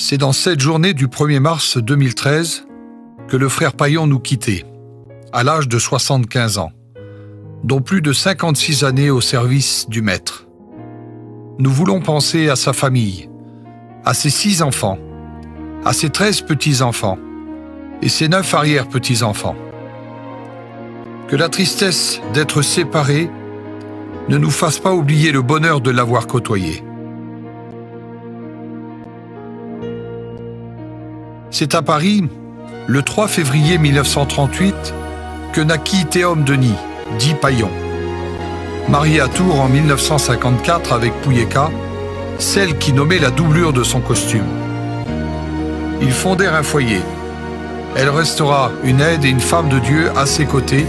C'est dans cette journée du 1er mars 2013 que le frère Paillon nous quittait, à l'âge de 75 ans, dont plus de 56 années au service du Maître. Nous voulons penser à sa famille, à ses 6 enfants, à ses 13 petits-enfants et ses 9 arrière-petits-enfants. Que la tristesse d'être séparés ne nous fasse pas oublier le bonheur de l'avoir côtoyé. C'est à Paris, le 3 février 1938, que naquit Théome Denis, dit Paillon. Marié à Tours en 1954 avec Pouileka, celle qui nommait la doublure de son costume. Ils fondèrent un foyer. Elle restera une aide et une femme de Dieu à ses côtés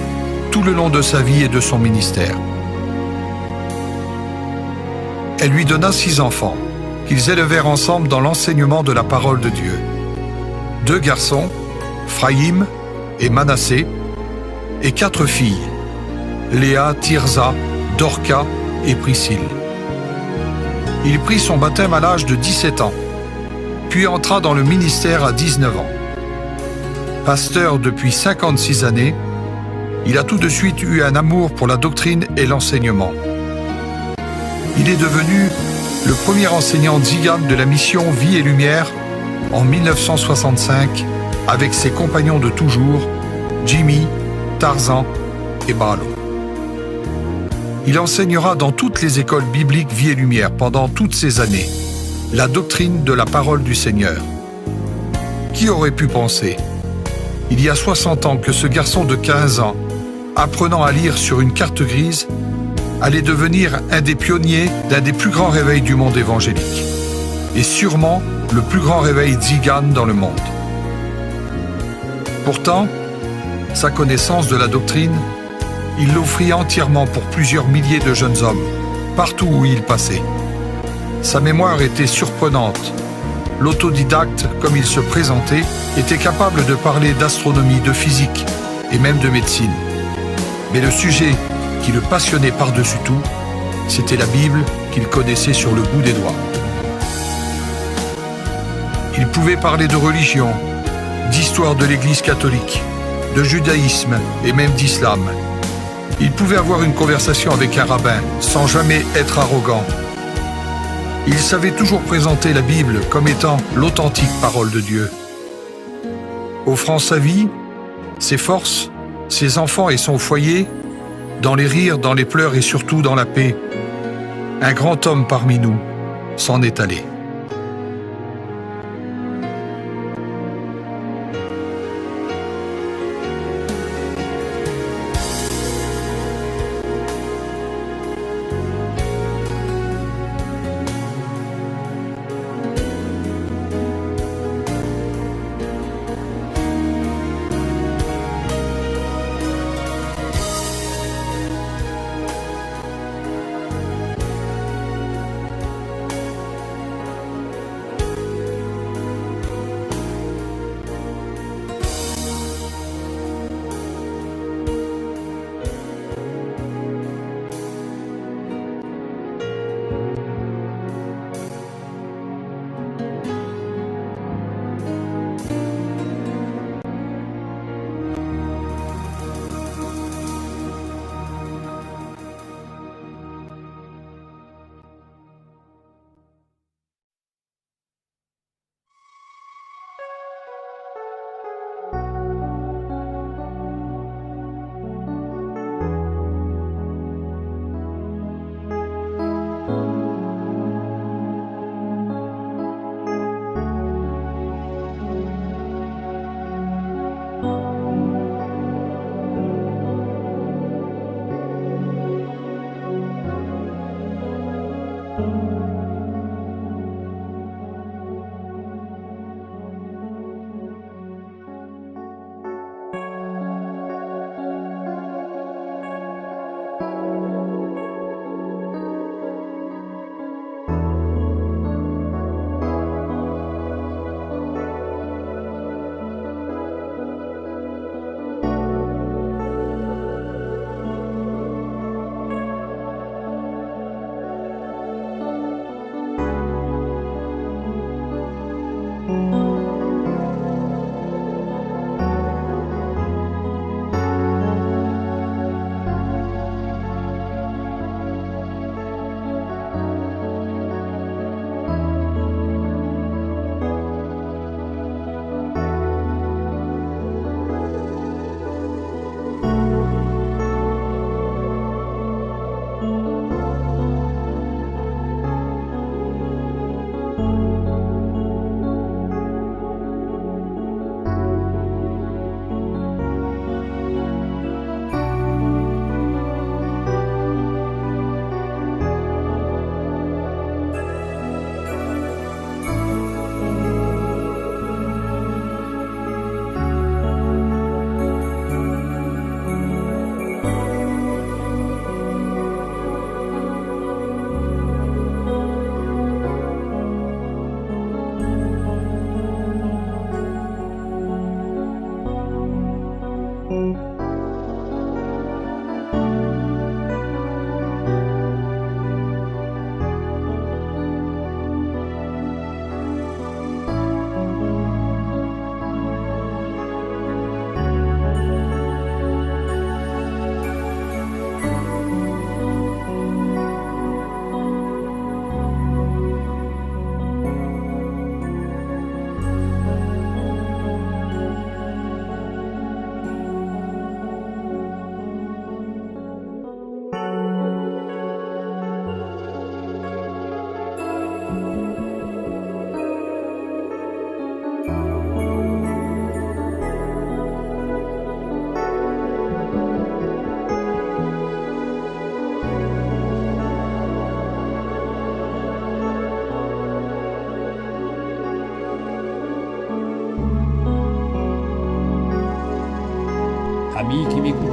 tout le long de sa vie et de son ministère. Elle lui donna 6 enfants, qu'ils élevèrent ensemble dans l'enseignement de la parole de Dieu. 2 garçons, Phraïm et Manassé, et 4 filles, Léa, Tirza, Dorca et Priscille. Il prit son baptême à l'âge de 17 ans, puis entra dans le ministère à 19 ans. Pasteur depuis 56 années, il a tout de suite eu un amour pour la doctrine et l'enseignement. Il est devenu le premier enseignant Tzigan de la mission Vie et Lumière en 1965 avec ses compagnons de toujours, Jimmy, Tarzan et Balo. Il enseignera dans toutes les écoles bibliques Vie et Lumière pendant toutes ces années la doctrine de la parole du Seigneur. Qui aurait pu penser, il y a 60 ans, que ce garçon de 15 ans, apprenant à lire sur une carte grise, allait devenir un des pionniers d'un des plus grands réveils du monde évangélique, et sûrement le plus grand réveil Tzigan dans le monde. Pourtant, sa connaissance de la doctrine, il l'offrit entièrement pour plusieurs milliers de jeunes hommes, partout où il passait. Sa mémoire était surprenante. L'autodidacte, comme il se présentait, était capable de parler d'astronomie, de physique et même de médecine. Mais le sujet qui le passionnait par-dessus tout, c'était la Bible qu'il connaissait sur le bout des doigts. Il pouvait parler de religion, d'histoire de l'Église catholique, de judaïsme et même d'islam. Il pouvait avoir une conversation avec un rabbin sans jamais être arrogant. Il savait toujours présenter la Bible comme étant l'authentique parole de Dieu. Offrant sa vie, ses forces, ses enfants et son foyer, dans les rires, dans les pleurs et surtout dans la paix, un grand homme parmi nous s'en est allé.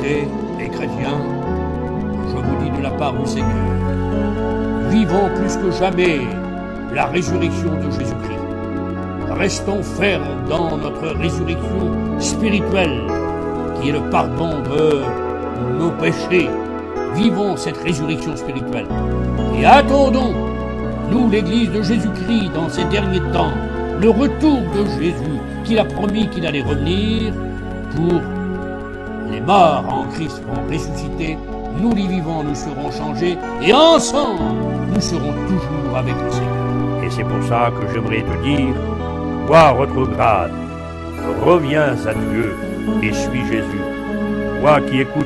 Écoutez, les chrétiens, je vous dis de la part du Seigneur, vivons plus que jamais la résurrection de Jésus-Christ. Restons fermes dans notre résurrection spirituelle, qui est le pardon de nos péchés. Vivons cette résurrection spirituelle. Et attendons, nous, l'Église de Jésus-Christ, dans ces derniers temps, le retour de Jésus, qu'il a promis qu'il allait revenir pour les morts en Christ vont ressusciter, nous les vivants, nous serons changés, et ensemble, nous serons toujours avec le Seigneur. Et c'est pour ça que j'aimerais te dire, toi retrograde, reviens à Dieu et suis Jésus. Toi qui écoutes,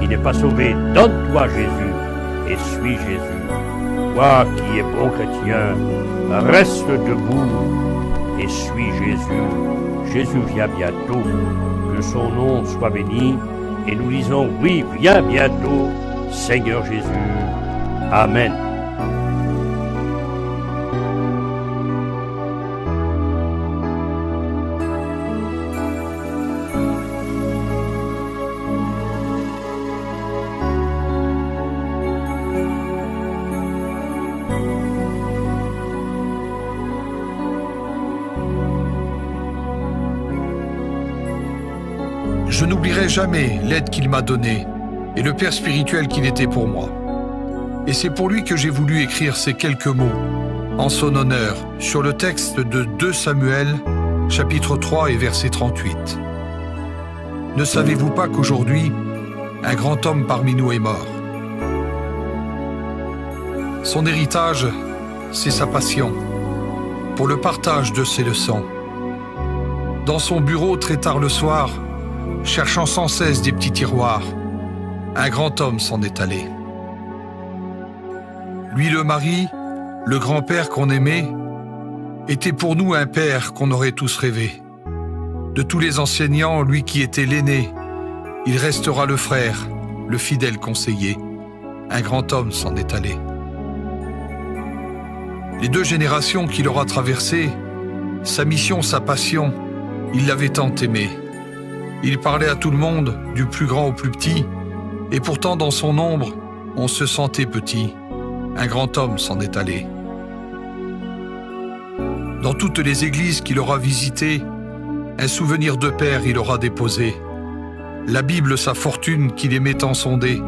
qui n'est pas sauvé, donne-toi Jésus et suis Jésus. Toi qui es bon chrétien, reste debout et suis Jésus. Jésus vient bientôt, que son nom soit béni, et nous disons oui, viens bientôt, Seigneur Jésus. Amen. Je n'oublierai jamais l'aide qu'il m'a donnée et le père spirituel qu'il était pour moi. Et c'est pour lui que j'ai voulu écrire ces quelques mots en son honneur sur le texte de 2 Samuel, chapitre 3 et verset 38. Ne savez-vous pas qu'aujourd'hui, un grand homme parmi nous est mort? Son héritage, c'est sa passion pour le partage de ses leçons. Dans son bureau très tard le soir, cherchant sans cesse des petits tiroirs, un grand homme s'en est allé. Lui, le mari, le grand-père qu'on aimait, était pour nous un père qu'on aurait tous rêvé. De tous les enseignants, lui qui était l'aîné, il restera le frère, le fidèle conseiller. Un grand homme s'en est allé. Les 2 générations qu'il aura traversées, sa mission, sa passion, il l'avait tant aimé. Il parlait à tout le monde, du plus grand au plus petit, et pourtant dans son ombre, on se sentait petit. Un grand homme s'en est allé. Dans toutes les églises qu'il aura visitées, un souvenir de père il aura déposé. La Bible, sa fortune qu'il aimait tant sonder.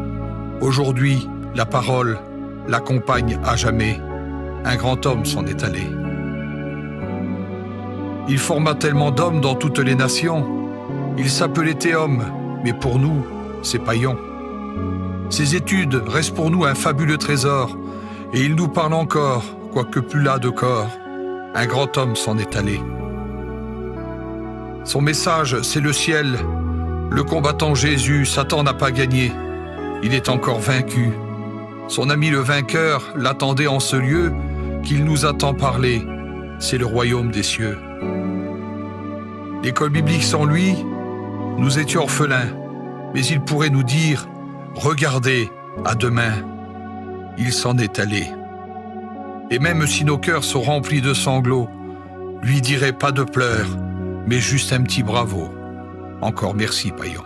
Aujourd'hui, la parole l'accompagne à jamais. Un grand homme s'en est allé. Il forma tellement d'hommes dans toutes les nations. Il s'appelait Théum, mais pour nous, c'est Païon. Ses études restent pour nous un fabuleux trésor, et il nous parle encore, quoique plus là de corps. Un grand homme s'en est allé. Son message, c'est le ciel. Le combattant Jésus, Satan n'a pas gagné. Il est encore vaincu. Son ami le vainqueur l'attendait en ce lieu qu'il nous a tant parlé. C'est le royaume des cieux. L'école biblique sans lui, nous étions orphelins, mais il pourrait nous dire « Regardez, à demain ». Il s'en est allé. Et même si nos cœurs sont remplis de sanglots, lui dirait pas de pleurs, mais juste un petit bravo. Encore merci, Païon.